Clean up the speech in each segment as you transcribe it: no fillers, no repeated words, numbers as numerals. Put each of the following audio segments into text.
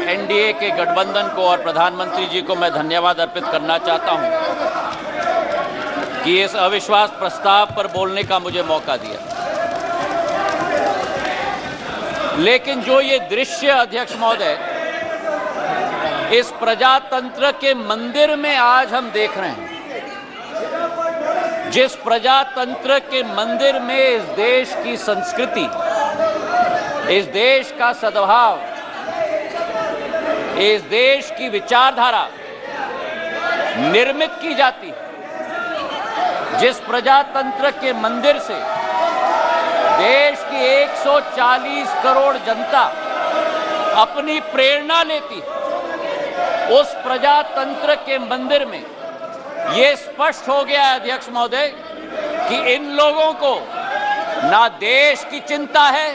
NDA के गठबंधन को और प्रधानमंत्री जी को मैं धन्यवाद अर्पित करना चाहता हूं कि इस अविश्वास प्रस्ताव पर बोलने का मुझे मौका दिया। लेकिन जो ये दृश्य, अध्यक्ष महोदय, इस प्रजातंत्र के मंदिर में आज हम देख रहे हैं, जिस प्रजातंत्र के मंदिर में इस देश की संस्कृति, इस देश का सद्भाव, इस देश की विचारधारा निर्मित की जाती है, जिस प्रजातंत्र के मंदिर से देश की 140 करोड़ जनता अपनी प्रेरणा लेती है, उस प्रजातंत्र के मंदिर में ये स्पष्ट हो गया है, अध्यक्ष महोदय, कि इन लोगों को ना देश की चिंता है,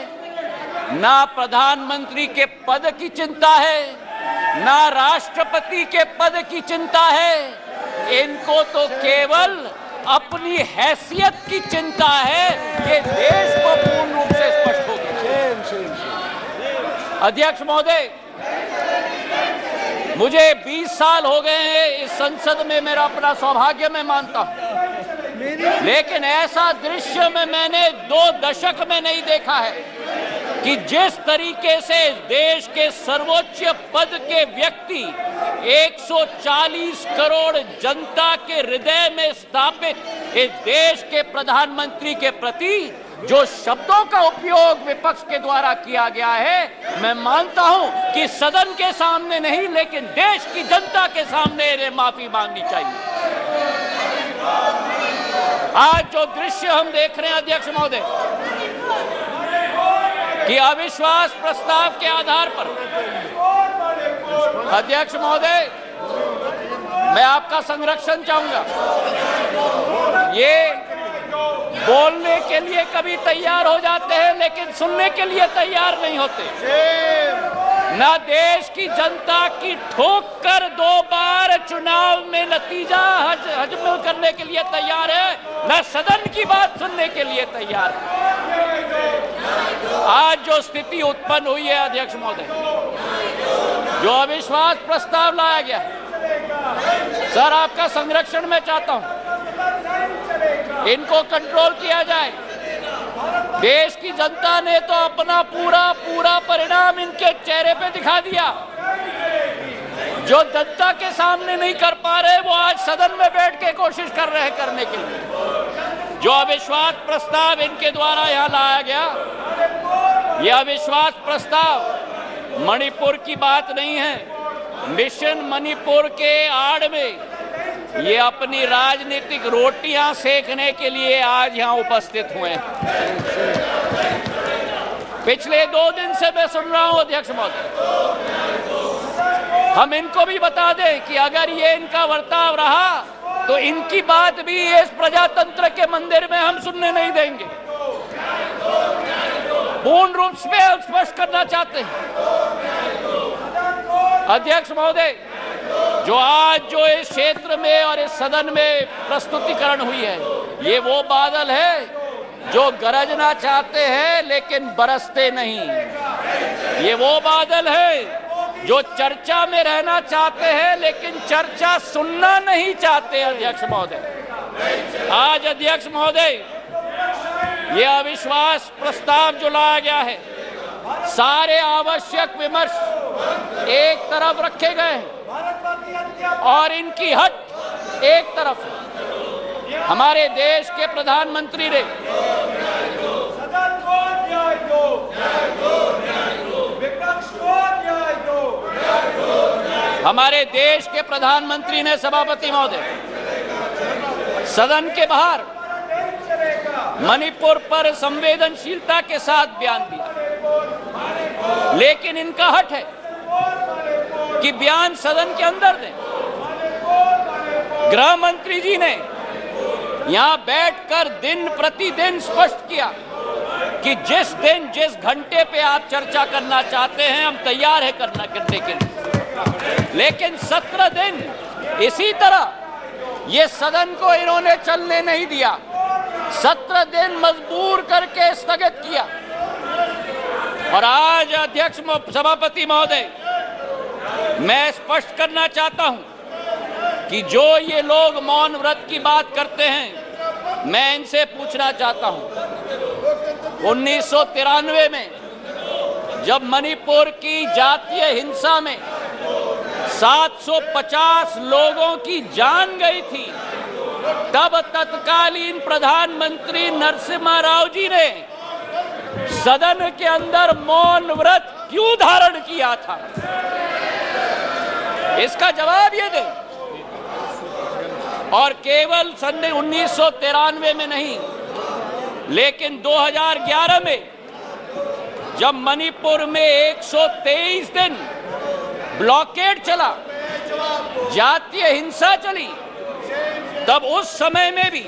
ना प्रधानमंत्री के पद की चिंता है, ना राष्ट्रपति के पद की चिंता है। इनको तो केवल अपनी हैसियत की चिंता है। ये देश को पूर्ण रूप से स्पष्ट हो गया। अध्यक्ष महोदय, मुझे 20 साल हो गए हैं इस संसद में, मेरा अपना सौभाग्य मैं मानता हूं, लेकिन ऐसा दृश्य मैंने 2 दशक में नहीं देखा है कि जिस तरीके से देश के सर्वोच्च पद के व्यक्ति 140 करोड़ जनता के हृदय में स्थापित इस देश के प्रधानमंत्री के प्रति जो शब्दों का उपयोग विपक्ष के द्वारा किया गया है, मैं मानता हूं कि सदन के सामने नहीं, लेकिन देश की जनता के सामने इन्हें माफी मांगनी चाहिए। आज जो दृश्य हम देख रहे हैं, अध्यक्ष महोदय, कि अविश्वास प्रस्ताव के आधार पर, अध्यक्ष महोदय, मैं आपका संरक्षण चाहूंगा। ये बोलने के लिए कभी तैयार हो जाते हैं, लेकिन सुनने के लिए तैयार नहीं होते। ना देश की जनता की ठोक कर 2 बार चुनाव में नतीजा हजम करने के लिए तैयार है, ना सदन की बात सुनने के लिए तैयार है। आज जो स्थिति उत्पन्न हुई है, अध्यक्ष महोदय, जो अविश्वास प्रस्ताव लाया गया है, सर आपका संरक्षण मैं चाहता हूं, इनको कंट्रोल किया जाए। देश की जनता ने तो अपना पूरा परिणाम इनके चेहरे पे दिखा दिया। जो जनता के सामने नहीं कर पा रहे, वो आज सदन में बैठ के कोशिश कर रहे हैं करने के लिए। जो अविश्वास प्रस्ताव इनके द्वारा यहां लाया गया, यह अविश्वास प्रस्ताव मणिपुर की बात नहीं है। मिशन मणिपुर के आड़ में ये अपनी राजनीतिक रोटियां सेकने के लिए आज यहां उपस्थित हुए हैं। पिछले 2 दिन से मैं सुन रहा हूं, अध्यक्ष महोदय, हम इनको भी बता दें कि अगर ये इनका वर्ताव रहा तो इनकी बात भी इस प्रजातंत्र के मंदिर में हम सुनने नहीं देंगे। पूर्ण रूप से स्पष्ट करना चाहते हैं, अध्यक्ष महोदय, जो आज जो इस क्षेत्र में और इस सदन में प्रस्तुतिकरण हुई है, ये वो बादल है जो गरजना चाहते हैं लेकिन बरसते नहीं। ये वो बादल है जो चर्चा में रहना चाहते हैं लेकिन चर्चा सुनना नहीं चाहते। अध्यक्ष महोदय, आज अध्यक्ष महोदय, ये अविश्वास प्रस्ताव जो लाया गया है, सारे आवश्यक विमर्श एक तरफ रखे गए हैं और इनकी हट एक तरफ है। हमारे देश के प्रधानमंत्री ने सभापति महोदय सदन के बाहर मणिपुर पर संवेदनशीलता के साथ बयान दिया, लेकिन इनका हट है कि बयान सदन के अंदर दें। गृह मंत्री जी ने यहां बैठकर दिन प्रतिदिन स्पष्ट किया कि जिस दिन जिस घंटे पे आप चर्चा करना चाहते हैं, हम तैयार है करने के लिए। लेकिन 17 दिन इसी तरह ये सदन को इन्होंने चलने नहीं दिया। 17 दिन मजबूर करके स्थगित किया। और आज अध्यक्ष सभापति महोदय, मैं स्पष्ट करना चाहता हूं कि जो ये लोग मौन व्रत की बात करते हैं, मैं इनसे पूछना चाहता हूं, 1993 में जब मणिपुर की जातीय हिंसा में 750 लोगों की जान गई थी, तब तत्कालीन प्रधानमंत्री नरसिम्हा राव जी ने सदन के अंदर मौन व्रत क्यों धारण किया था? इसका जवाब ये दें। और केवल सन 1993 में नहीं, लेकिन 2011 में जब मणिपुर में 123 दिन ब्लॉकेड चला, जातीय हिंसा चली, तब उस समय में भी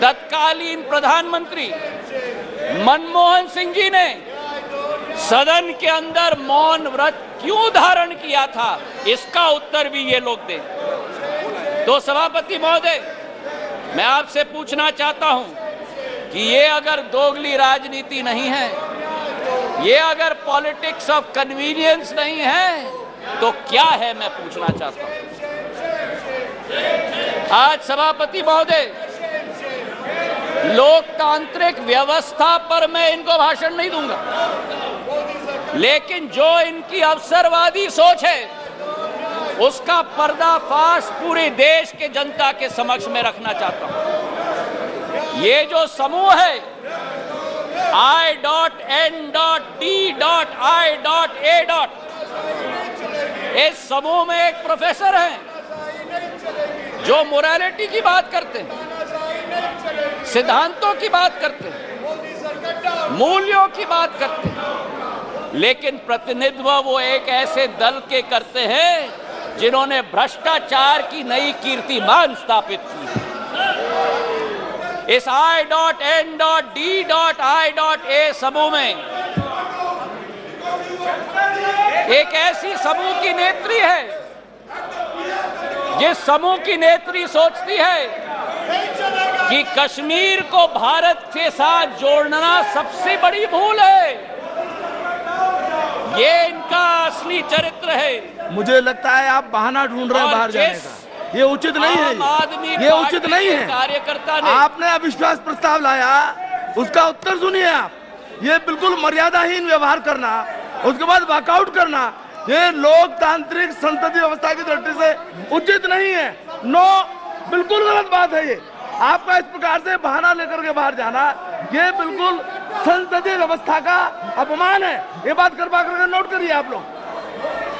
तत्कालीन प्रधानमंत्री मनमोहन सिंह जी ने सदन के अंदर मौन व्रत क्यों धारण किया था? इसका उत्तर भी ये लोग दें। तो सभापति महोदय, मैं आपसे पूछना चाहता हूं कि ये अगर दोगली राजनीति नहीं है, ये अगर पॉलिटिक्स ऑफ कन्वीनियंस नहीं है, तो क्या है? मैं पूछना चाहता हूं। आज सभापति महोदय, लोकतांत्रिक व्यवस्था पर मैं इनको भाषण नहीं दूंगा, लेकिन जो इनकी अवसरवादी सोच है, उसका पर्दाफाश पूरे देश के जनता के समक्ष में रखना चाहता हूं। ये जो समूह है I.N.D.I.A. इस समूह में एक प्रोफेसर हैं जो मोरालिटी की बात करते हैं, सिद्धांतों की बात करते हैं, मूल्यों की बात करते हैं, लेकिन प्रतिनिधित्व वो एक ऐसे दल के करते हैं जिन्होंने भ्रष्टाचार की नई कीर्तिमान स्थापित की है। इस I.N.D.I.A. समूह में एक ऐसी समूह की नेत्री है, जिस समूह की नेत्री सोचती है कि कश्मीर को भारत के साथ जोड़ना सबसे बड़ी भूल है। ये इनका असली चरित्र है। मुझे लगता है आप बहाना ढूंढ रहे हैं बाहर जाने का। ये उचित नहीं है, ये उचित नहीं है। कार्यकर्ता ने आपने अविश्वास प्रस्ताव लाया, उसका उत्तर सुनिए आप। ये बिल्कुल मर्यादाहीन व्यवहार करना, उसके बाद वॉकआउट करना, ये लोकतांत्रिक संसदीय व्यवस्था की दृष्टि से उचित नहीं है। नो, बिल्कुल गलत बात है ये। आपका इस प्रकार से बहाना लेकर के बाहर जाना, ये बिल्कुल संसदीय व्यवस्था का अपमान है। ये बात कृपा करके नोट करिए आप लोग,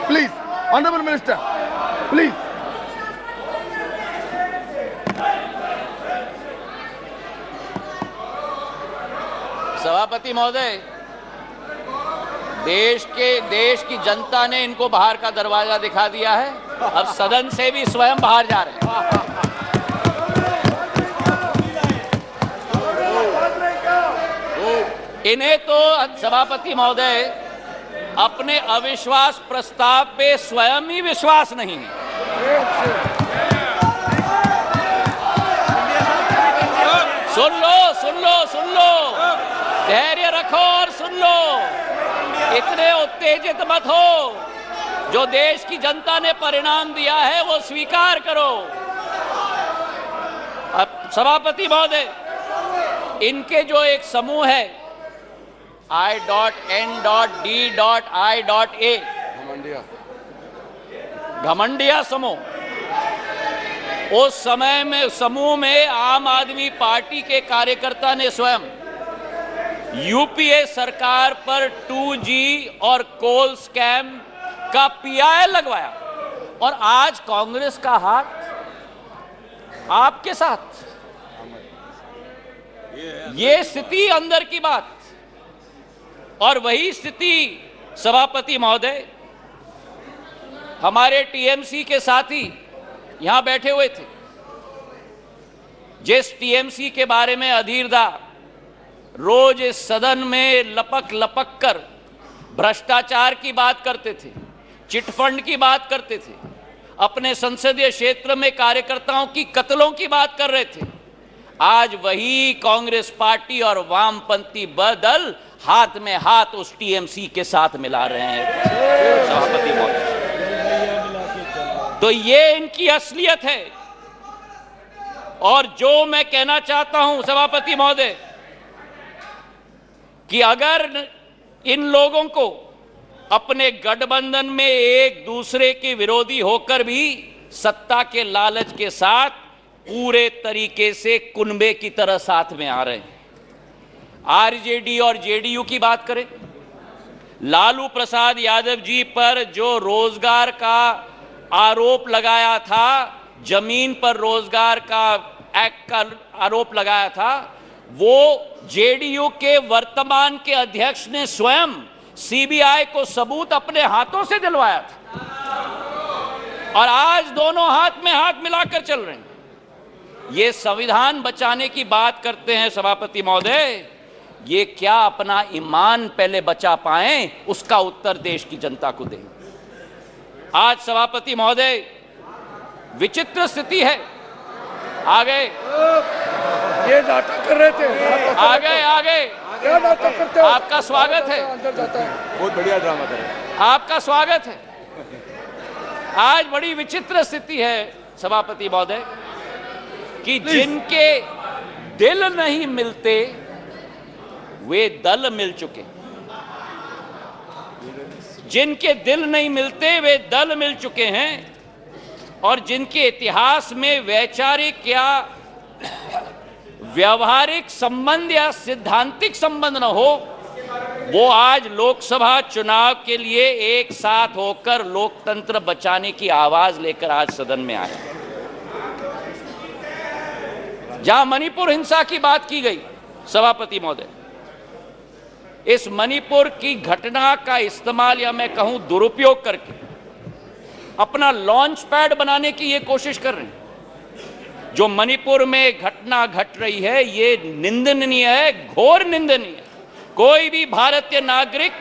प्लीज। Honourable minister, please. सभापति महोदय, देश की जनता ने इनको बाहर का दरवाजा दिखा दिया है। अब सदन से भी स्वयं बाहर जा रहे हैं। इन्हें तो सभापति महोदय अपने अविश्वास प्रस्ताव पे स्वयं ही विश्वास नहीं है। सुन लो, धैर्य रखो और सुन लो। इतने उत्तेजित मत हो। जो देश की जनता ने परिणाम दिया है वो स्वीकार करो। अब सभापति महोदय, इनके जो एक समूह है I.N.D.I.A. घमंडिया समूह, उस समय में समूह में आम आदमी पार्टी के कार्यकर्ता ने स्वयं यूपीए सरकार पर 2G और कोल स्कैम का PI लगवाया, और आज कांग्रेस का हाथ आपके साथ। ये स्थिति अंदर की बात। और वही स्थिति सभापति महोदय, हमारे टीएमसी के साथी यहां बैठे हुए थे, जिस टीएमसी के बारे में अधीरदा रोज इस सदन में लपक कर भ्रष्टाचार की बात करते थे, चिटफंड की बात करते थे, अपने संसदीय क्षेत्र में कार्यकर्ताओं की कत्लों की बात कर रहे थे, आज वही कांग्रेस पार्टी और वामपंथी दल हाथ में हाथ उस टीएमसी के साथ मिला रहे हैं। सभापति महोदय, तो ये इनकी असलियत है। और जो मैं कहना चाहता हूं सभापति महोदय कि अगर इन लोगों को अपने गठबंधन में एक दूसरे के विरोधी होकर भी सत्ता के लालच के साथ पूरे तरीके से कुनबे की तरह साथ में आ रहे हैं। आरजेडी और जेडीयू की बात करें, लालू प्रसाद यादव जी पर जो रोजगार का आरोप लगाया था, जमीन पर रोजगार का एक्ट का आरोप लगाया था, वो जेडीयू के वर्तमान के अध्यक्ष ने स्वयं सीबीआई को सबूत अपने हाथों से दिलवाया था और आज दोनों हाथ में हाथ मिलाकर चल रहे हैं। ये संविधान बचाने की बात करते हैं सभापति महोदय, ये क्या अपना ईमान पहले बचा पाएं, उसका उत्तर देश की जनता को दें। आज सभापति महोदय विचित्र स्थिति है। आ गए, ये नाटक कर रहे थे, आ गए, क्या नाटक करते हो? आपका स्वागत है, अंदर जाता है। बहुत बढ़िया ड्रामा कर रहे हैं। आपका स्वागत है। आज बड़ी विचित्र स्थिति है सभापति महोदय कि जिनके दिल नहीं मिलते वे दल मिल चुके, जिनके दिल नहीं मिलते वे दल मिल चुके हैं और जिनके इतिहास में वैचारिक या व्यवहारिक संबंध या सिद्धांतिक संबंध न हो, वो आज लोकसभा चुनाव के लिए एक साथ होकर लोकतंत्र बचाने की आवाज लेकर आज सदन में आए। जहां मणिपुर हिंसा की बात की गई सभापति महोदय, इस मणिपुर की घटना का इस्तेमाल या मैं कहूं दुरुपयोग करके अपना लॉन्च पैड बनाने की ये कोशिश कर रहे हैं। जो मणिपुर में घटना घट रही है ये निंदनीय है, घोर निंदनीय है। कोई भी भारतीय नागरिक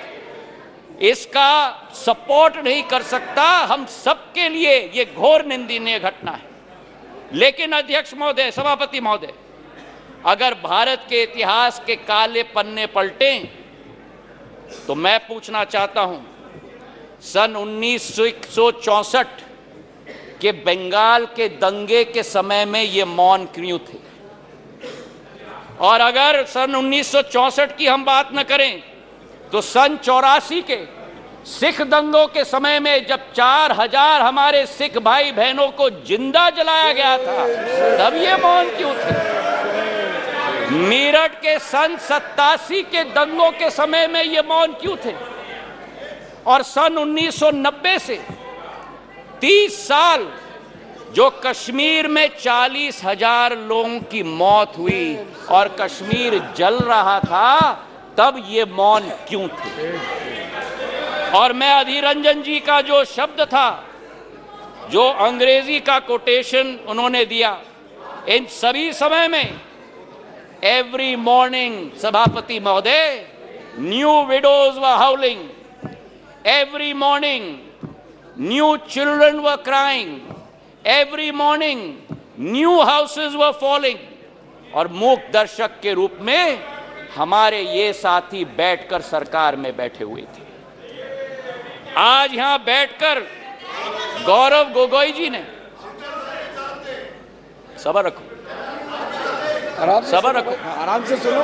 इसका सपोर्ट नहीं कर सकता। हम सबके लिए ये घोर निंदनीय घटना है। लेकिन अध्यक्ष महोदय, सभापति महोदय, अगर भारत के इतिहास के काले पन्ने पलटें तो मैं पूछना चाहता हूं, सन 1964 के बंगाल के दंगे के समय में ये मौन क्यों थे? और अगर सन 1964 की हम बात न करें तो सन 84 के सिख दंगों के समय में जब 4000 हमारे सिख भाई बहनों को जिंदा जलाया गया था, तब ये मौन क्यों थे? मेरठ के सन 87 के दंगों के समय में ये मौन क्यों थे? और सन 1990 से 30 साल जो कश्मीर में 40,000 लोगों की मौत हुई और कश्मीर जल रहा था, तब ये मौन क्यों थे? और मैं अधीर रंजन जी का जो शब्द था, जो अंग्रेजी का कोटेशन उन्होंने दिया, इन सभी समय में एवरी मॉर्निंग सभापति महोदय, new widows were हाउलिंग, every morning new children were crying, every morning new houses were falling. और मूक दर्शक के रूप में हमारे ये साथी बैठकर सरकार में बैठे हुए थे। आज यहां बैठकर गौरव गोगोई जी ने, सब्र रखो, सब्र रखो, आराम से सुनो,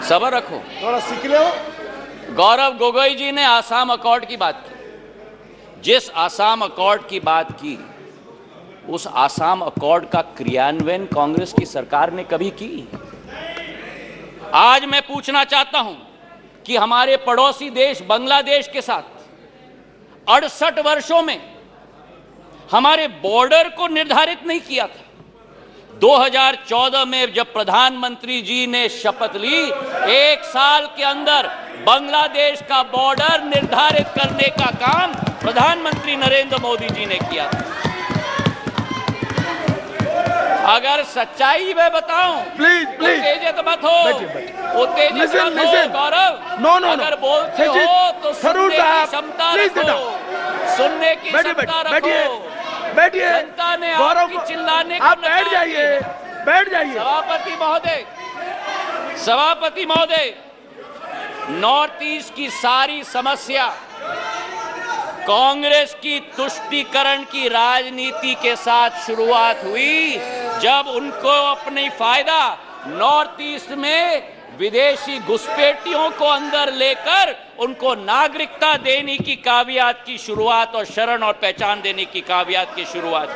सब्र रखो, थोड़ा सीख लो। गौरव गोगोई जी ने आसाम अकॉर्ड की बात की। जिस आसाम अकॉर्ड की बात की, उस आसाम अकॉर्ड का क्रियान्वयन कांग्रेस की सरकार ने कभी की? आज मैं पूछना चाहता हूं कि हमारे पड़ोसी देश बांग्लादेश के साथ 68 वर्षों में हमारे बॉर्डर को निर्धारित नहीं किया था। 2014 में जब प्रधानमंत्री जी ने शपथ ली, 1 साल के अंदर बांग्लादेश का बॉर्डर निर्धारित करने का काम प्रधानमंत्री नरेंद्र मोदी जी ने किया था। अगर सच्चाई मैं बताऊं, प्लीज उत्तेजित मत हो, उत्तेजित मत हो गौरव। नो अगर बोलते हो तो सुनने की क्षमता रखो, सुनने की क्षमता रखो। बैठिए, जनता ने आपकी चिल्लाने को आप बैठ जाइए, बैठ जाइए। सभापति महोदय, नॉर्थ ईस्ट की सारी समस्या कांग्रेस की तुष्टीकरण की राजनीति के साथ शुरुआत हुई, जब उनको अपनी फायदा नॉर्थ ईस्ट में विदेशी घुसपैठियों को अंदर लेकर उनको नागरिकता देने की कावियात की शुरुआत और शरण और पहचान देने की कावियात की शुरुआत।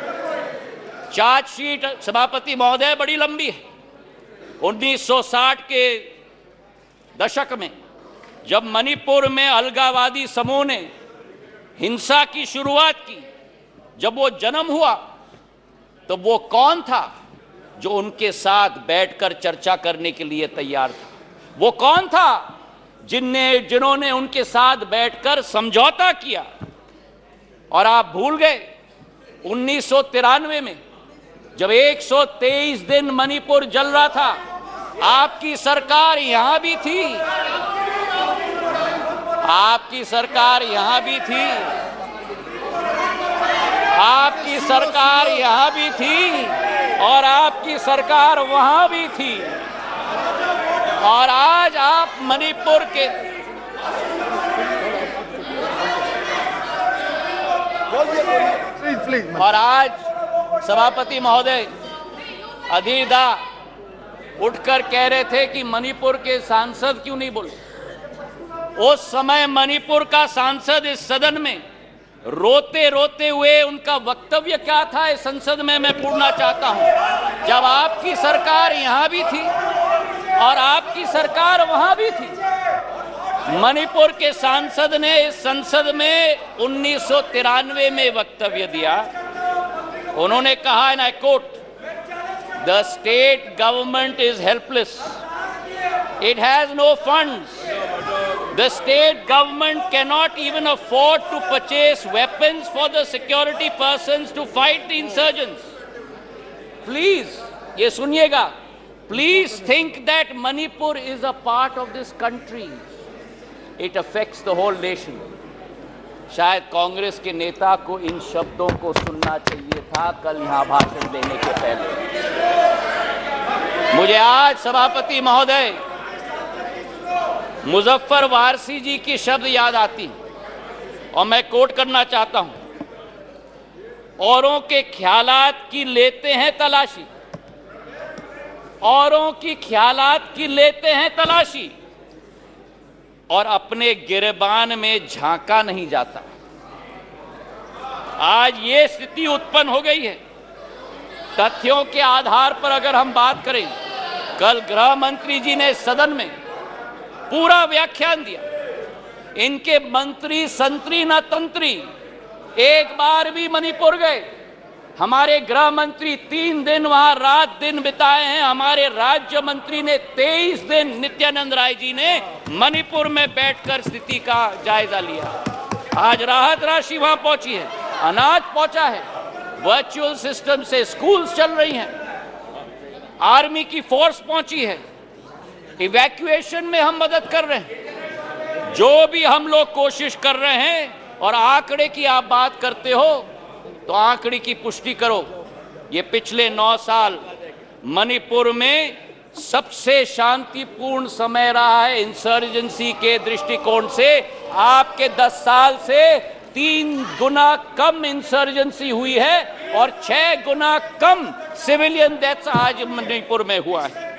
चार्जशीट सभापति महोदय बड़ी लंबी है। 1960 के दशक में जब मणिपुर में अलगाववादी समूह ने हिंसा की शुरुआत की, जब वो जन्म हुआ तो वो कौन था जो उनके साथ बैठकर चर्चा करने के लिए तैयार था? वो कौन था जिन्होंने उनके साथ बैठकर समझौता किया? और आप भूल गए 1993 में जब 123 दिन मणिपुर जल रहा था, आपकी सरकार यहां भी थी, आपकी सरकार यहां भी थी, आपकी सरकार यहां भी थी और आपकी सरकार वहां भी थी। और आज आप मणिपुर के और आज सभापति महोदय अधीर दा उठकर कह रहे थे कि मणिपुर के सांसद क्यों नहीं बोले। उस समय मणिपुर का सांसद इस सदन में रोते रोते हुए उनका वक्तव्य क्या था इस संसद में मैं पूछना चाहता हूं। जब आपकी सरकार यहां भी थी और आपकी सरकार वहां भी थी, मणिपुर के सांसद ने इस संसद में 1993 में वक्तव्य दिया। उन्होंने कहा, and I quote, the state government is helpless, it has no funds, the state government cannot even afford to purchase weapons for the security persons to fight the insurgents. Please, ये सुनिएगा, please think that Manipur is a part of this country. It affects the whole nation. शायद कांग्रेस के नेता को इन शब्दों को सुनना चाहिए था कल यहाँ भाषण देने के पहले। मुझे आज सभापति महोदय मुजफ्फर वारसी जी की शब्द याद आती और मैं कोट करना चाहता हूं, औरों के ख्यालात की लेते हैं तलाशी, औरों की ख्यालात की लेते हैं तलाशी और अपने गिरबान में झांका नहीं जाता। आज ये स्थिति उत्पन्न हो गई है। तथ्यों के आधार पर अगर हम बात करें, कल गृह मंत्री जी ने सदन में पूरा व्याख्यान दिया। इनके मंत्री संतरी न तंत्री एक बार भी मणिपुर गए। हमारे गृह मंत्री 3 दिन वहां रात दिन बिताए हैं। हमारे राज्य मंत्री ने 23 दिन, नित्यानंद राय जी ने मणिपुर में बैठकर स्थिति का जायजा लिया। आज राहत राशि वहां पहुंची है, अनाज पहुंचा है, वर्चुअल सिस्टम से स्कूल्स चल रही हैं, आर्मी की फोर्स पहुंची है, इवैक्यूएशन में हम मदद कर रहे हैं। जो भी हम लोग कोशिश कर रहे हैं, और आंकड़े की आप बात करते हो तो आंकड़े की पुष्टि करो। ये पिछले 9 साल मणिपुर में सबसे शांतिपूर्ण समय रहा है इंसर्जेंसी के दृष्टिकोण से। आपके 10 साल से 3 गुना कम इंसर्जेंसी हुई है और 6 गुना कम सिविलियन डेथ्स आज मणिपुर में हुआ है।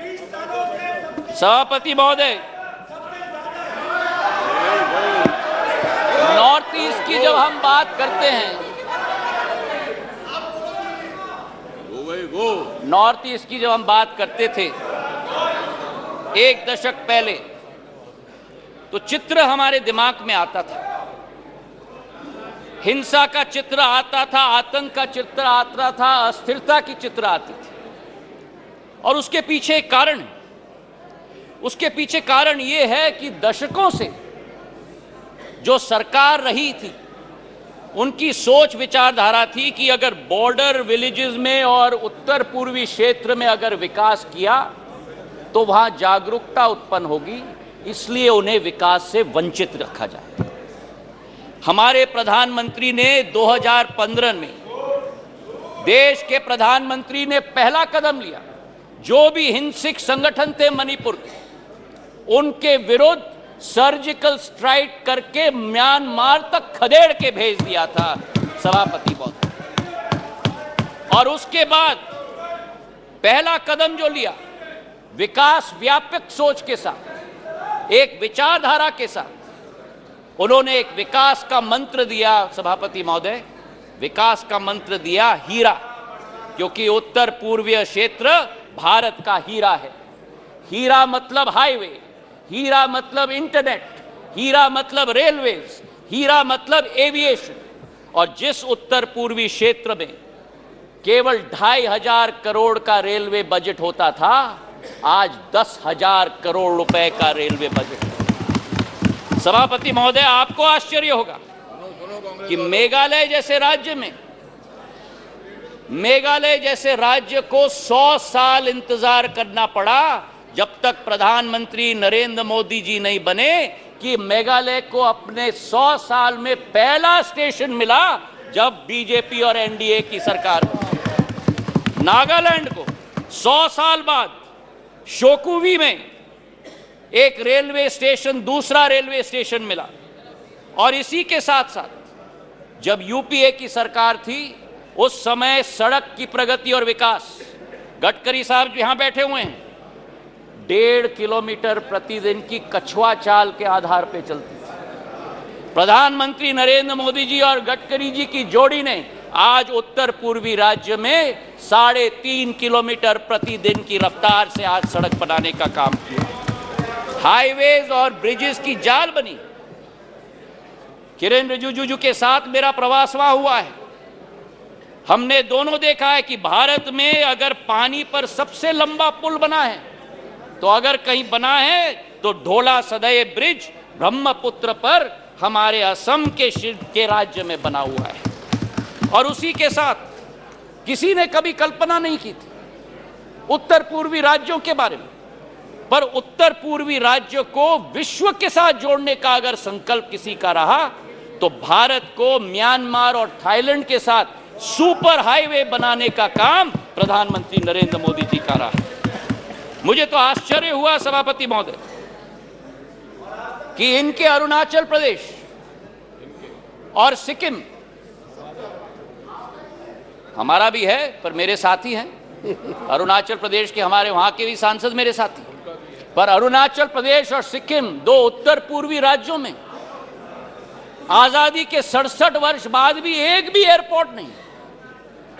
सभापति महोदय, नॉर्थ ईस्ट की जब हम बात करते हैं, नॉर्थ ईस्ट की जब हम बात करते थे 1 दशक पहले, तो चित्र हमारे दिमाग में आता था, हिंसा का चित्र आता था, आतंक का चित्र आता था, अस्थिरता की चित्र आती थी। और उसके पीछे एक कारण है। उसके पीछे कारण यह है कि दशकों से जो सरकार रही थी, उनकी सोच विचारधारा थी कि अगर बॉर्डर विलेजेस में और उत्तर पूर्वी क्षेत्र में अगर विकास किया तो वहां जागरूकता उत्पन्न होगी, इसलिए उन्हें विकास से वंचित रखा जाए। हमारे प्रधानमंत्री ने 2015 में, देश के प्रधानमंत्री ने पहला कदम लिया। जो भी हिंसक संगठन थे मणिपुर के, उनके विरुद्ध सर्जिकल स्ट्राइक करके म्यांमार तक खदेड़ के भेज दिया था सभापति महोदय। और उसके बाद पहला कदम जो लिया, विकास व्यापक सोच के साथ, एक विचारधारा के साथ, उन्होंने एक विकास का मंत्र दिया सभापति महोदय, विकास का मंत्र दिया हीरा, क्योंकि उत्तर पूर्वीय क्षेत्र भारत का हीरा है। हीरा मतलब हाईवे, हीरा मतलब इंटरनेट, हीरा मतलब रेलवेज, हीरा मतलब एविएशन। और जिस उत्तर पूर्वी क्षेत्र में केवल 2500 करोड़ का रेलवे बजट होता था, आज 10,000 करोड़ रुपए का रेलवे बजट है। सभापति महोदय, आपको आश्चर्य होगा कि मेघालय जैसे राज्य को 100 साल इंतजार करना पड़ा जब तक प्रधानमंत्री नरेंद्र मोदी जी नहीं बने, कि मेघालय को अपने 100 साल में पहला स्टेशन मिला जब बीजेपी और एनडीए की सरकार बनी। नागालैंड को 100 साल बाद शोकुवी में एक रेलवे स्टेशन, दूसरा रेलवे स्टेशन मिला। और इसी के साथ साथ जब यूपीए की सरकार थी, उस समय सड़क की प्रगति और विकास, गडकरी साहब जो यहां बैठे हुए हैं, 1.5 किलोमीटर प्रतिदिन की कछुआ चाल के आधार पर चलती थी। प्रधानमंत्री नरेंद्र मोदी जी और गडकरी जी की जोड़ी ने आज उत्तर पूर्वी राज्य में 3.5 किलोमीटर प्रतिदिन की रफ्तार से आज सड़क बनाने का काम किया। हाईवेज और ब्रिजेस की जाल बनी। किरेन रिजिजू के साथ मेरा प्रवास वहां हुआ है। हमने दोनों देखा है कि भारत में अगर पानी पर सबसे लंबा पुल बना है, तो अगर कहीं बना है तो ढोला सदय ब्रिज ब्रह्मपुत्र पर हमारे असम के राज्य में बना हुआ है। और उसी के साथ किसी ने कभी कल्पना नहीं की थी उत्तर पूर्वी राज्यों के बारे में, पर उत्तर पूर्वी राज्य को विश्व के साथ जोड़ने का अगर संकल्प किसी का रहा, तो भारत को म्यांमार और थाईलैंड के साथ सुपर हाईवे बनाने का काम प्रधानमंत्री नरेंद्र मोदी जी का रहा। मुझे तो आश्चर्य हुआ सभापति महोदय कि इनके अरुणाचल प्रदेश और सिक्किम, हमारा भी है पर मेरे साथी हैं, अरुणाचल प्रदेश के हमारे वहां के भी सांसद मेरे साथी, पर अरुणाचल प्रदेश और सिक्किम, दो उत्तर पूर्वी राज्यों में आजादी के 67 वर्ष बाद भी एक भी एयरपोर्ट नहीं।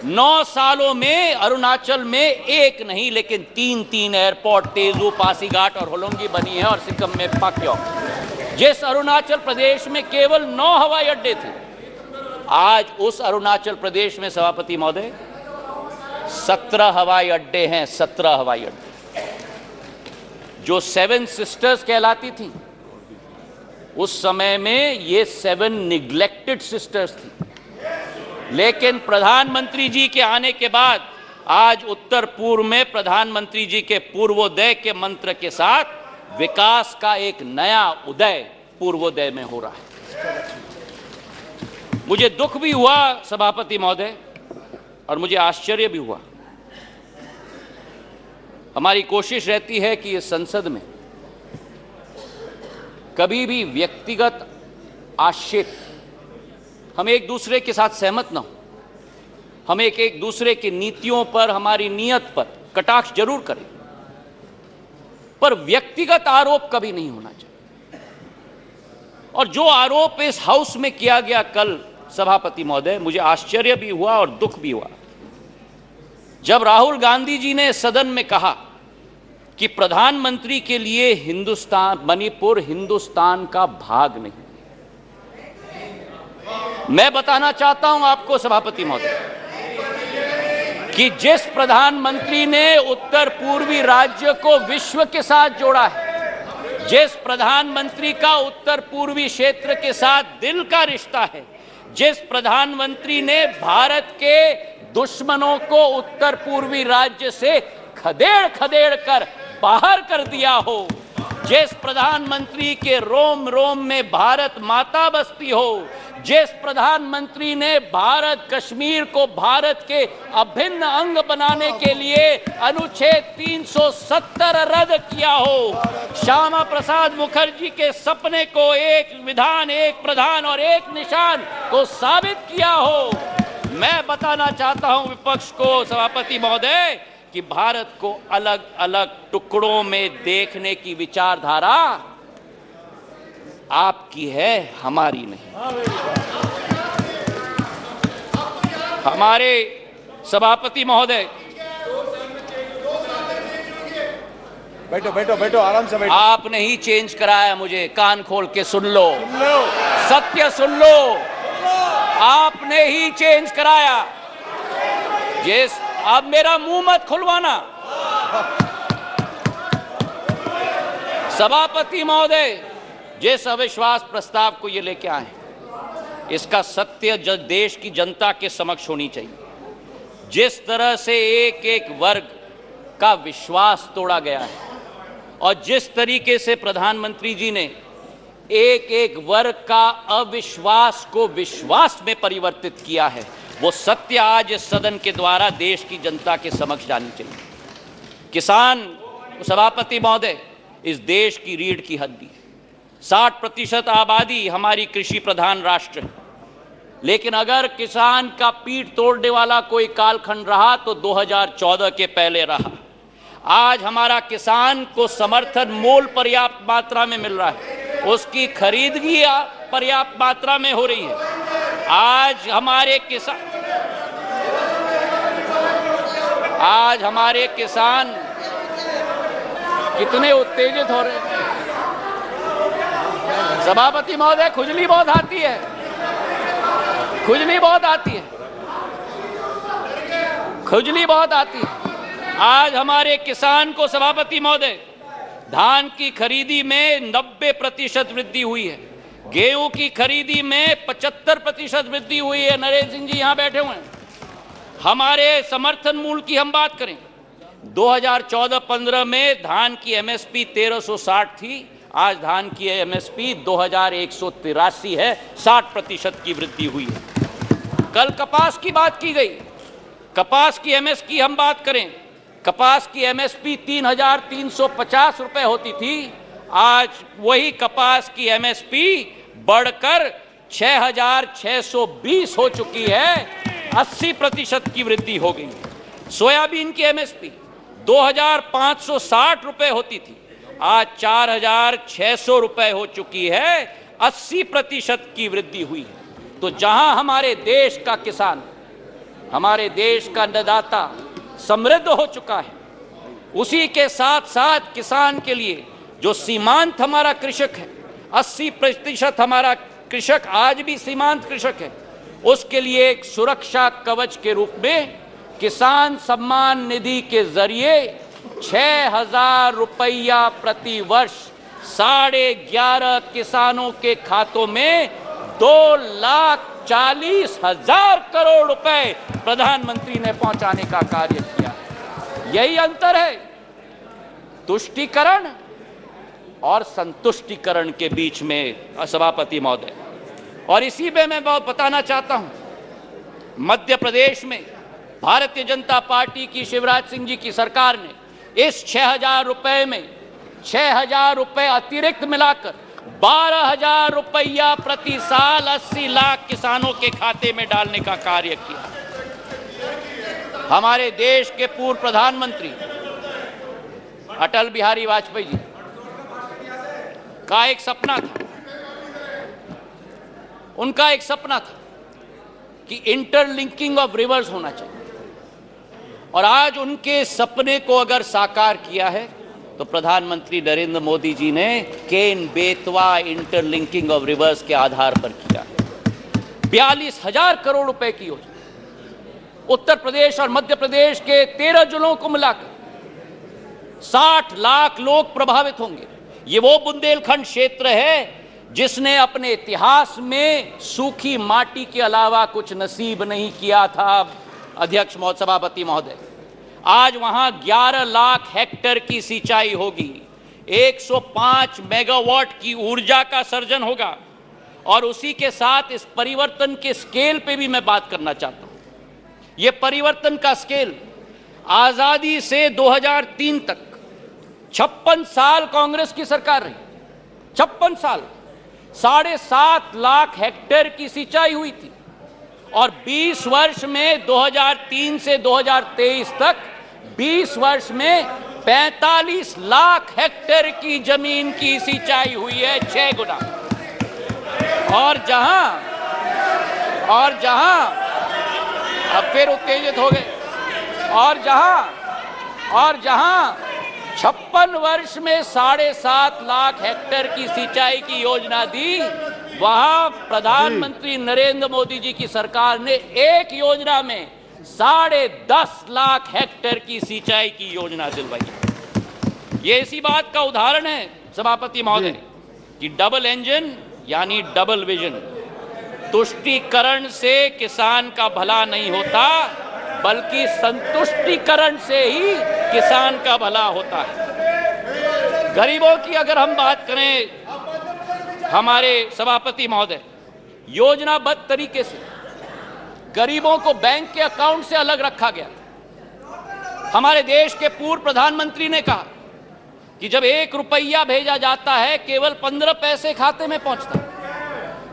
9 सालों में अरुणाचल में एक नहीं लेकिन 3 एयरपोर्ट, तेजू, पासीघाट और होलोंगी बनी है, और सिक्किम में पाक्योंग। जिस अरुणाचल प्रदेश में केवल 9 हवाई अड्डे थे, आज उस अरुणाचल प्रदेश में सभापति महोदय 17 हवाई अड्डे हैं। 17 हवाई अड्डे जो 7 सिस्टर्स कहलाती थी, उस समय में ये 7 निग्लेक्टेड सिस्टर्स थी। लेकिन प्रधानमंत्री जी के आने के बाद आज उत्तर पूर्व में प्रधानमंत्री जी के पूर्वोदय के मंत्र के साथ विकास का एक नया उदय पूर्वोदय में हो रहा है। मुझे दुख भी हुआ सभापति महोदय, और मुझे आश्चर्य भी हुआ। हमारी कोशिश रहती है कि इस संसद में कभी भी व्यक्तिगत आक्षेप, हम एक दूसरे के साथ सहमत ना हो, हम एक दूसरे की नीतियों पर, हमारी नीयत पर कटाक्ष जरूर करें, पर व्यक्तिगत आरोप कभी नहीं होना चाहिए। और जो आरोप इस हाउस में किया गया कल सभापति महोदय, मुझे आश्चर्य भी हुआ और दुख भी हुआ जब राहुल गांधी जी ने सदन में कहा कि प्रधानमंत्री के लिए मणिपुर हिंदुस्तान का भाग नहीं। मैं बताना चाहता हूं आपको सभापति महोदय कि जिस प्रधानमंत्री ने उत्तर पूर्वी राज्य को विश्व के साथ जोड़ा है, जिस प्रधानमंत्री का उत्तर पूर्वी क्षेत्र के साथ दिल का रिश्ता है, जिस प्रधानमंत्री ने भारत के दुश्मनों को उत्तर पूर्वी राज्य से खदेड़ कर बाहर कर दिया हो, जिस प्रधानमंत्री के रोम रोम में भारत माता बसती हो, जिस प्रधानमंत्री ने भारत कश्मीर को भारत के अभिन्न अंग बनाने के लिए अनुच्छेद 370 रद्द किया हो, श्यामा प्रसाद मुखर्जी के सपने को एक विधान, एक प्रधान और एक निशान को साबित किया हो। मैं बताना चाहता हूं विपक्ष को, सभापति महोदय, कि भारत को अलग अलग टुकड़ों में देखने की विचारधारा आपकी है, हमारी नहीं। हमारे सभापति महोदय, बैठो बैठो बैठो, आराम से बैठो। आपने ही चेंज कराया मुझे, कान खोल के सुन लो, सत्य सुन लो, आपने ही चेंज कराया। जिस अब मेरा मुंह मत खुलवाना। सभापति महोदय, जिस अविश्वास प्रस्ताव को ये लेके आए, इसका सत्य देश की जनता के समक्ष होनी चाहिए। जिस तरह से एक एक वर्ग का विश्वास तोड़ा गया है और जिस तरीके से प्रधानमंत्री जी ने एक एक वर्ग का अविश्वास को विश्वास में परिवर्तित किया है, वो सत्य आज इस सदन के द्वारा देश की जनता के समक्ष जानी चाहिए। किसान, सभापति महोदय, इस देश की रीढ़ की हड्डी, 60% आबादी हमारी कृषि प्रधान राष्ट्र है, लेकिन अगर किसान का पीठ तोड़ने वाला कोई कालखंड रहा तो 2014 के पहले रहा। आज हमारा किसान को समर्थन मूल्य पर्याप्त मात्रा में मिल रहा है, उसकी खरीदगी पर्याप्त मात्रा में हो रही है। आज हमारे किसान कितने उत्तेजित हो रहे हैं। सभापति महोदय, खुजली बहुत आती है, खुजली बहुत आती है, खुजली बहुत आती है। आज हमारे किसान को, सभापति महोदय, धान की खरीदी में 90% वृद्धि हुई है, गेहूं की खरीदी में 75% वृद्धि हुई है। नरेंद्र सिंह जी यहां बैठे हुए हैं। हमारे समर्थन मूल्य की हम बात करें, 2014-15 में धान की एमएसपी 1360 थी, आज धान की एमएसपी 2183 है, 60% की वृद्धि हुई है। कल कपास की बात की गई, कपास की एमएसपी हम बात करें, कपास की एमएसपी 3350 रुपए होती थी, आज वही कपास की एमएसपी बढ़कर 6620 हो चुकी है, 80% की वृद्धि हो गई। सोयाबीन की एमएसपी 2560 रुपए होती थी, आज 4600 रुपए हो चुकी है, 80% की वृद्धि हुई है। तो जहां हमारे देश का किसान, हमारे देश का अन्नदाता समृद्ध हो चुका है, उसी के साथ साथ किसान के लिए जो सीमांत हमारा कृषक है, 80% हमारा कृषक आज भी सीमांत कृषक है, उसके लिए एक सुरक्षा कवच के रूप में किसान सम्मान निधि के जरिए 6000 रुपया प्रति वर्ष 11.5 किसानों के खातों में 2,40,000 करोड़ रुपए प्रधानमंत्री ने पहुंचाने का कार्य किया। यही अंतर है तुष्टीकरण और संतुष्टीकरण के बीच में, सभापति महोदय। और इसी में मैं बहुत बताना चाहता हूं, मध्य प्रदेश में भारतीय जनता पार्टी की शिवराज सिंह जी की सरकार ने इस 6000 रुपए में 6000 रुपए अतिरिक्त मिलाकर 12,000 रुपया प्रति साल 80 लाख किसानों के खाते में डालने का कार्य किया। हमारे देश के पूर्व प्रधानमंत्री अटल बिहारी वाजपेयी जी का एक सपना था, उनका एक सपना था कि इंटरलिंकिंग ऑफ रिवर्स होना चाहिए, और आज उनके सपने को अगर साकार किया है तो प्रधानमंत्री नरेंद्र मोदी जी ने Ken Betwa interlinking of reverse के आधार पर किया है। 42,000 करोड़ रुपए की योजना, उत्तर प्रदेश और मध्य प्रदेश के 13 जिलों को मिलाकर 60 लाख लोग प्रभावित होंगे। ये वो बुंदेलखंड क्षेत्र है जिसने अपने इतिहास में सूखी माटी के अलावा कुछ नसीब नहीं किया था। अध्यक्ष सभापति महोदय, आज वहां 11 लाख हेक्टेयर की सिंचाई होगी, 105 मेगावाट की ऊर्जा का सर्जन होगा। और उसी के साथ इस परिवर्तन के स्केल पे भी मैं बात करना चाहता हूं। यह परिवर्तन का स्केल आजादी से 2003 तक 56 साल कांग्रेस की सरकार रही, 56 साल 7.5 लाख हेक्टेयर की सिंचाई हुई थी। और 20 वर्ष में 2003 से 2023 तक 20 वर्ष में 45 लाख हेक्टेयर की जमीन की सिंचाई हुई है, 6 गुना। और जहां अब फिर उत्तेजित हो गए, और जहां 56 वर्ष में 7.5 लाख हेक्टेयर की सिंचाई की योजना दी, वहां प्रधानमंत्री नरेंद्र मोदी जी की सरकार ने एक योजना में 10.5 लाख हेक्टेयर की सिंचाई की योजना दिलवाई। ये इसी बात का उदाहरण है सभापति महोदय कि डबल इंजन यानी डबल विजन। तुष्टीकरण से किसान का भला नहीं होता, बल्कि संतुष्टीकरण से ही किसान का भला होता है। गरीबों की अगर हम बात करें हमारे सभापति महोदय, योजनाबद्ध तरीके से गरीबों को बैंक के अकाउंट से अलग रखा गया। हमारे देश के पूर्व प्रधानमंत्री ने कहा कि जब 1 रुपया भेजा जाता है केवल 15 पैसे खाते में पहुंचता है,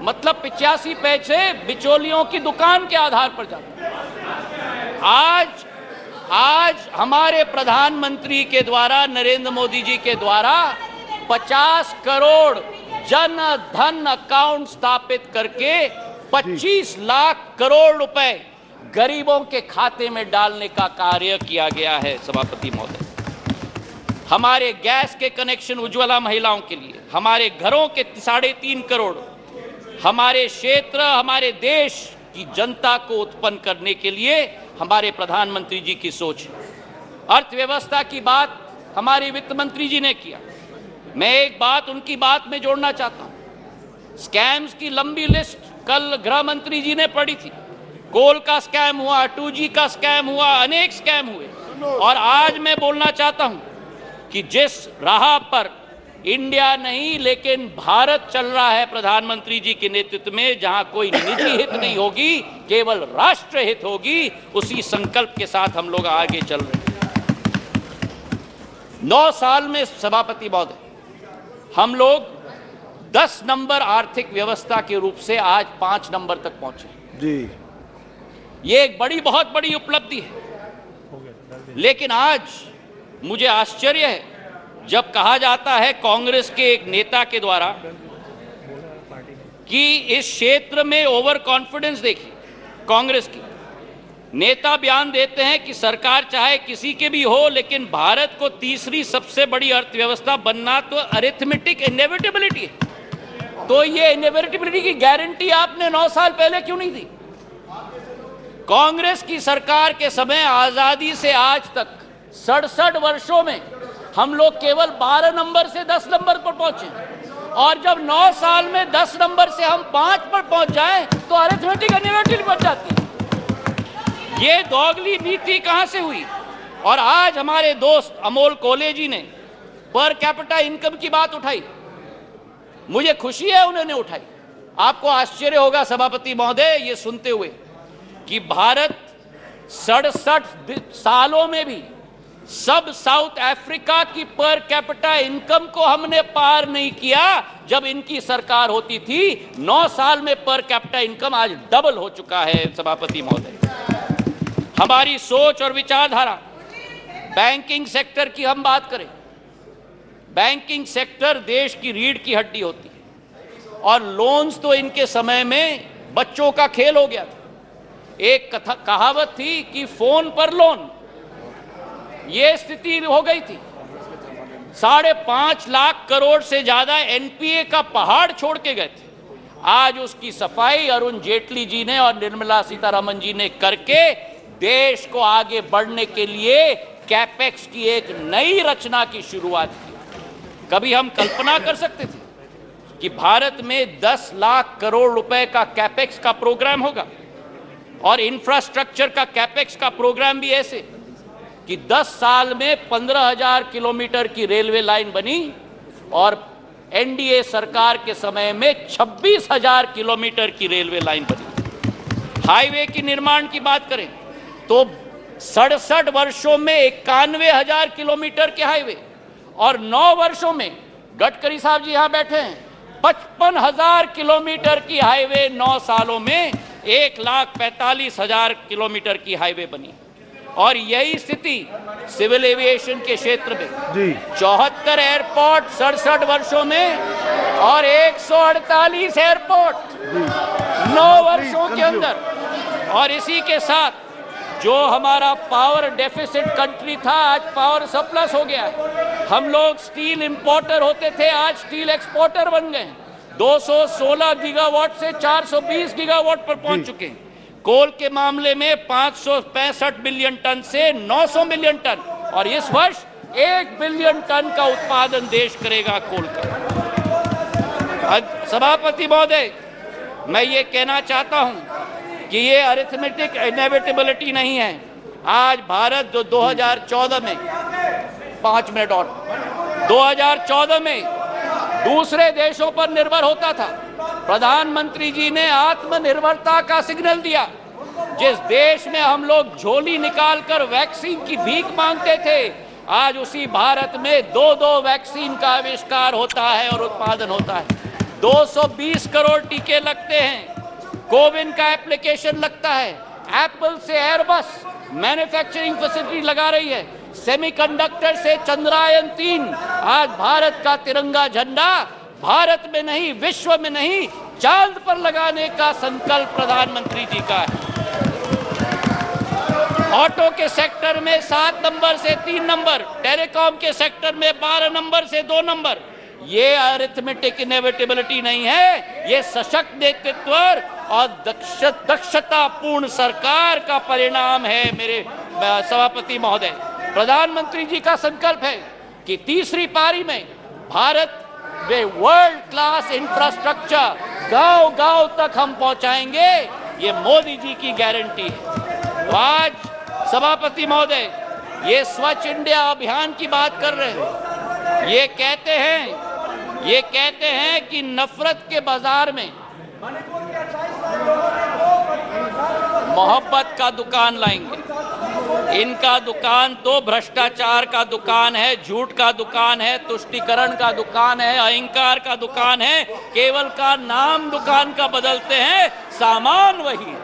मतलब 85 पैसे बिचौलियों की दुकान के आधार पर जाते हैं। आज हमारे प्रधानमंत्री के द्वारा, नरेंद्र मोदी जी के द्वारा 50 करोड़ जन धन अकाउंट स्थापित करके 25 लाख करोड़ रुपए गरीबों के खाते में डालने का कार्य किया गया है सभापति महोदय। हमारे गैस के कनेक्शन उज्ज्वला महिलाओं के लिए, हमारे घरों के 3.5 करोड़, हमारे क्षेत्र, हमारे देश की जनता को उत्पन्न करने के लिए हमारे प्रधानमंत्री जी की सोच। अर्थव्यवस्था की बात हमारे वित्त मंत्री जी ने किया। मैं एक बात उनकी बात में जोड़ना चाहता हूं। स्कैम्स की लंबी लिस्ट कल गृह मंत्री जी ने पढ़ी थी। कोल का स्कैम हुआ, 2G का स्कैम हुआ, अनेक स्कैम हुए। और आज मैं बोलना चाहता हूं कि जिस राह पर इंडिया नहीं लेकिन भारत चल रहा है प्रधानमंत्री जी के नेतृत्व में, जहां कोई निजी हित नहीं होगी, केवल राष्ट्र हित होगी, उसी संकल्प के साथ हम लोग आगे चल रहे हैं। 9 साल में सभापति महोदय हम लोग 10 नंबर आर्थिक व्यवस्था के रूप से आज 5 नंबर तक पहुंचे जी। ये एक बहुत बड़ी उपलब्धि है। लेकिन आज मुझे आश्चर्य है जब कहा जाता है कांग्रेस के एक नेता के द्वारा कि इस क्षेत्र में ओवर कॉन्फिडेंस देखिए कांग्रेस की। नेता बयान देते हैं कि सरकार चाहे किसी के भी हो, लेकिन भारत को तीसरी सबसे बड़ी अर्थव्यवस्था बनना तो अरिथमेटिक इनएविटेबिलिटी है। तो ये इनएविटेबिलिटी की गारंटी आपने 9 साल पहले क्यों नहीं दी? कांग्रेस की सरकार के समय आजादी से आज तक 67 वर्षों में हम लोग केवल 12 नंबर से 10 नंबर पर पहुंचे, और जब 9 साल में 10 नंबर से हम 5 पर पहुंच जाएं तो अरिथमेटिक इनएविटेबिलिटी बन जाती है। ये दोगली नीति कहां से हुई? और आज हमारे दोस्त अमोल कोले जी ने पर कैपिटा इनकम की बात उठाई। मुझे खुशी है उन्होंने उठाई। आपको आश्चर्य होगा सभापति महोदय ये सुनते हुए कि भारत 67 सालों में भी सब साउथ अफ्रीका की पर कैपिटा इनकम को हमने पार नहीं किया जब इनकी सरकार होती थी। 9 साल में पर कैपिटा इनकम आज डबल हो चुका है सभापति महोदय। हमारी सोच और विचारधारा, बैंकिंग सेक्टर की हम बात करें, बैंकिंग सेक्टर देश की रीढ़ की हड्डी होती है, और लोन्स तो इनके समय में बच्चों का खेल हो गया था। एक कहावत थी कि फोन पर लोन, ये स्थिति हो गई थी। 5.5 लाख करोड़ से ज्यादा एनपीए का पहाड़ छोड़ के गए थे। आज उसकी सफाई अरुण जेटली जी ने और निर्मला सीतारमण जी ने करके देश को आगे बढ़ने के लिए कैपेक्स की एक नई रचना की शुरुआत की। कभी हम कल्पना कर सकते थे कि भारत में 10 लाख करोड़ रुपए का कैपेक्स का प्रोग्राम होगा, और इंफ्रास्ट्रक्चर का कैपेक्स का प्रोग्राम भी ऐसे कि 10 साल में 15,000 किलोमीटर की रेलवे लाइन बनी, और एनडीए सरकार के समय में 26,000 किलोमीटर की रेलवे लाइन बनी। हाईवे की निर्माण की बात करें तो 67 वर्षों में 91,000 किलोमीटर के हाईवे, और 9 वर्षों में, गडकरी साहब जी यहां बैठे हैं, 55,000 किलोमीटर की हाईवे 9 सालों में 1,45,000 किलोमीटर की हाईवे बनी। और यही स्थिति सिविल एविएशन के क्षेत्र में 74 एयरपोर्ट 67 वर्षों में और 148 एयरपोर्ट 9 वर्षों के अंदर। और इसी के साथ जो हमारा पावर डेफिसिट कंट्री था, आज पावर सरप्लस हो गया है। हम लोग स्टील इंपोर्टर होते थे, आज स्टील एक्सपोर्टर बन गए। 216 गीगावाट से 420 गीगावाट पर पहुंच चुके हैं। कोल के मामले में 565 बिलियन टन से 900 मिलियन टन, और इस वर्ष 1 बिलियन टन का उत्पादन देश करेगा कोल का। सभापति महोदय, मैं ये कहना चाहता हूं कि ये अरिथमेटिक इनएविटेबिलिटी नहीं है। आज भारत जो 2014 में 5 मिनट और 2014 में दूसरे देशों पर निर्भर होता था, प्रधानमंत्री जी ने आत्मनिर्भरता का सिग्नल दिया। जिस देश में हम लोग झोली निकालकर वैक्सीन की भीख मांगते थे, आज उसी भारत में 2 वैक्सीन का आविष्कार होता है और उत्पादन होता है। 220 करोड़ टीके लगते हैं, कोविन का एप्लीकेशन लगता है, एप्पल से एयरबस मैन्युफैक्चरिंग फैसिलिटी लगा रही है, सेमीकंडक्टर से चंद्रयान 3। आज भारत का तिरंगा झंडा भारत में नहीं, विश्व में नहीं, चांद पर लगाने का संकल्प प्रधानमंत्री जी का है। ऑटो के सेक्टर में 7 नंबर से 3 नंबर, टेलीकॉम के सेक्टर में 12 नंबर से 2 नंबर। ये अरिथमेटिक इनएविटेबिलिटी नहीं है, ये सशक्त नेतृत्व और दक्षतापूर्ण सरकार का परिणाम है। मेरे सभापति महोदय, प्रधानमंत्री जी का संकल्प है कि तीसरी पारी में भारत वे वर्ल्ड क्लास इंफ्रास्ट्रक्चर गांव-गांव तक हम पहुंचाएंगे। ये मोदी जी की गारंटी है। तो आज सभापति महोदय, ये स्वच्छ इंडिया अभियान की बात कर रहे हैं। ये कहते हैं कि नफरत के बाजार में मोहब्बत का दुकान लाएंगे। इनका दुकान तो भ्रष्टाचार का दुकान है, झूठ का दुकान है, तुष्टीकरण का दुकान है, अहंकार का दुकान है। केवल का नाम दुकान का बदलते हैं, सामान वही है।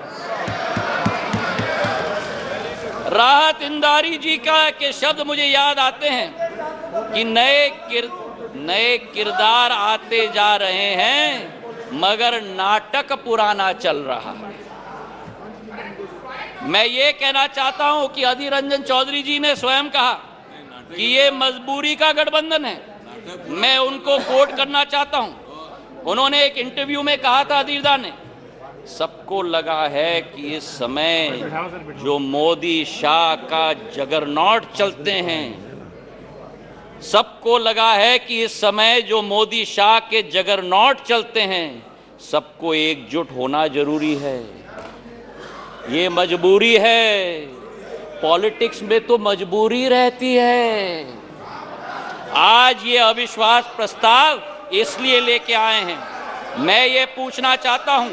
राहत इंदारी जी के शब्द मुझे याद आते हैं कि नए किरदार आते जा रहे हैं, मगर नाटक पुराना चल रहा है। मैं ये कहना चाहता हूं कि अधीर रंजन चौधरी जी ने स्वयं कहा कि ये मजबूरी का गठबंधन है। मैं उनको कोट करना चाहता हूं। उन्होंने एक इंटरव्यू में कहा था, अधीरदा ने, सबको लगा है कि इस समय जो मोदी शाह का जगरनॉट चलते हैं, सबको लगा है कि इस समय जो मोदी शाह के जगरनॉट चलते हैं, सबको एकजुट होना जरूरी है। ये मजबूरी है। पॉलिटिक्स में तो मजबूरी रहती है। आज ये अविश्वास प्रस्ताव इसलिए लेके आए हैं। मैं ये पूछना चाहता हूं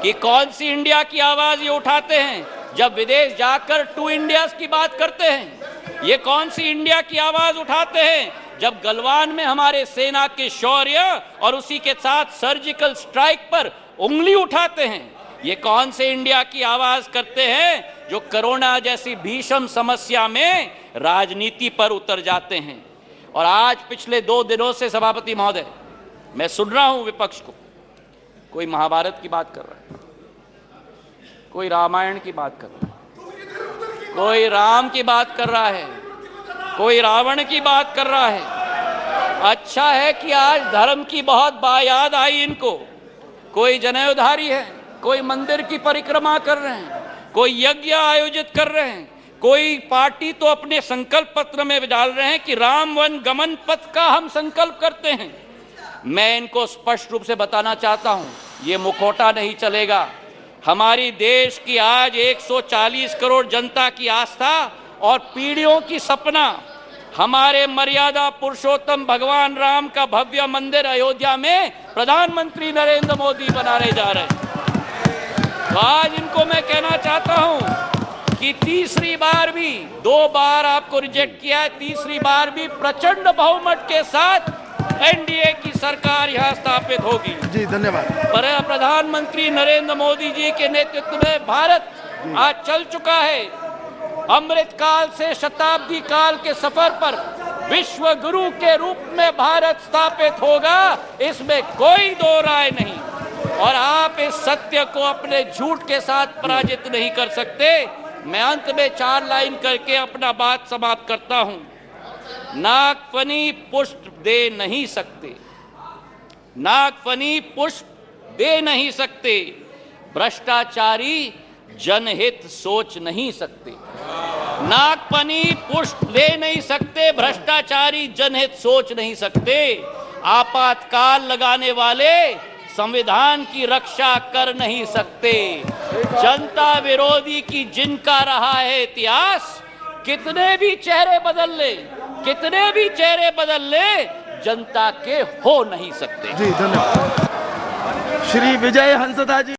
कि कौन सी इंडिया की आवाज ये उठाते हैं जब विदेश जाकर 2 इंडियाज की बात करते हैं। ये कौन सी इंडिया की आवाज उठाते हैं जब गलवान में हमारे सेना के शौर्य और उसी के साथ सर्जिकल स्ट्राइक पर उंगली उठाते हैं। ये कौन से इंडिया की आवाज करते हैं जो कोरोना जैसी भीषण समस्या में राजनीति पर उतर जाते हैं। और आज पिछले 2 दिनों से सभापति महोदय, मैं सुन रहा हूं विपक्ष को, कोई महाभारत की बात कर रहा है, कोई रामायण की बात कर रहा है, कोई राम की बात कर रहा है, कोई रावण की बात कर रहा है। अच्छा है कि आज धर्म की बहुत बायाद आई इनको। कोई जनेऊधारी है, कोई मंदिर की परिक्रमा कर रहे हैं, कोई यज्ञ आयोजित कर रहे हैं, कोई पार्टी तो अपने संकल्प पत्र में डाल रहे हैं कि राम वन गमन पथ का हम संकल्प करते हैं। मैं इनको स्पष्ट रूप से बताना चाहता हूं, ये मुखौटा नहीं चलेगा। हमारी देश की आज 140 करोड़ जनता की आस्था और पीढ़ियों की सपना हमारे मर्यादा पुरुषोत्तम भगवान राम का भव्य मंदिर अयोध्या में प्रधानमंत्री नरेंद्र मोदी बनाने जा रहे हैं। तो आज इनको मैं कहना चाहता हूं कि तीसरी बार भी, 2 बार आपको रिजेक्ट किया है, तीसरी बार भी प्रचंड बहुमत के साथ एनडीए की सरकार यहां स्थापित होगी। जी धन्यवाद। पर प्रधानमंत्री नरेंद्र मोदी जी के नेतृत्व में भारत आज चल चुका है। अमृत काल से शताब्दी काल के सफर पर विश्व गुरु के रूप में भारत स्थापित होगा, इसमें कोई दो राय नहीं। और आप इस सत्य को अपने झूठ के साथ पराजित नहीं कर सकते। मैं अंत में 4 लाइन करके अपना बात समाप्त करता हूं। नागफनी पुष्प दे नहीं सकते, नागफनी पुष्प दे नहीं सकते, भ्रष्टाचारी जनहित सोच नहीं सकते। नागफनी पुष्प दे नहीं सकते, भ्रष्टाचारी जनहित सोच नहीं सकते। आपातकाल लगाने वाले संविधान की रक्षा कर नहीं सकते। जनता विरोधी की जिनका रहा है इतिहास, कितने भी चेहरे बदल ले, कितने भी चेहरे बदल ले, जनता के हो नहीं सकते। जी धन्यवाद। श्री विजय हंसदा जी।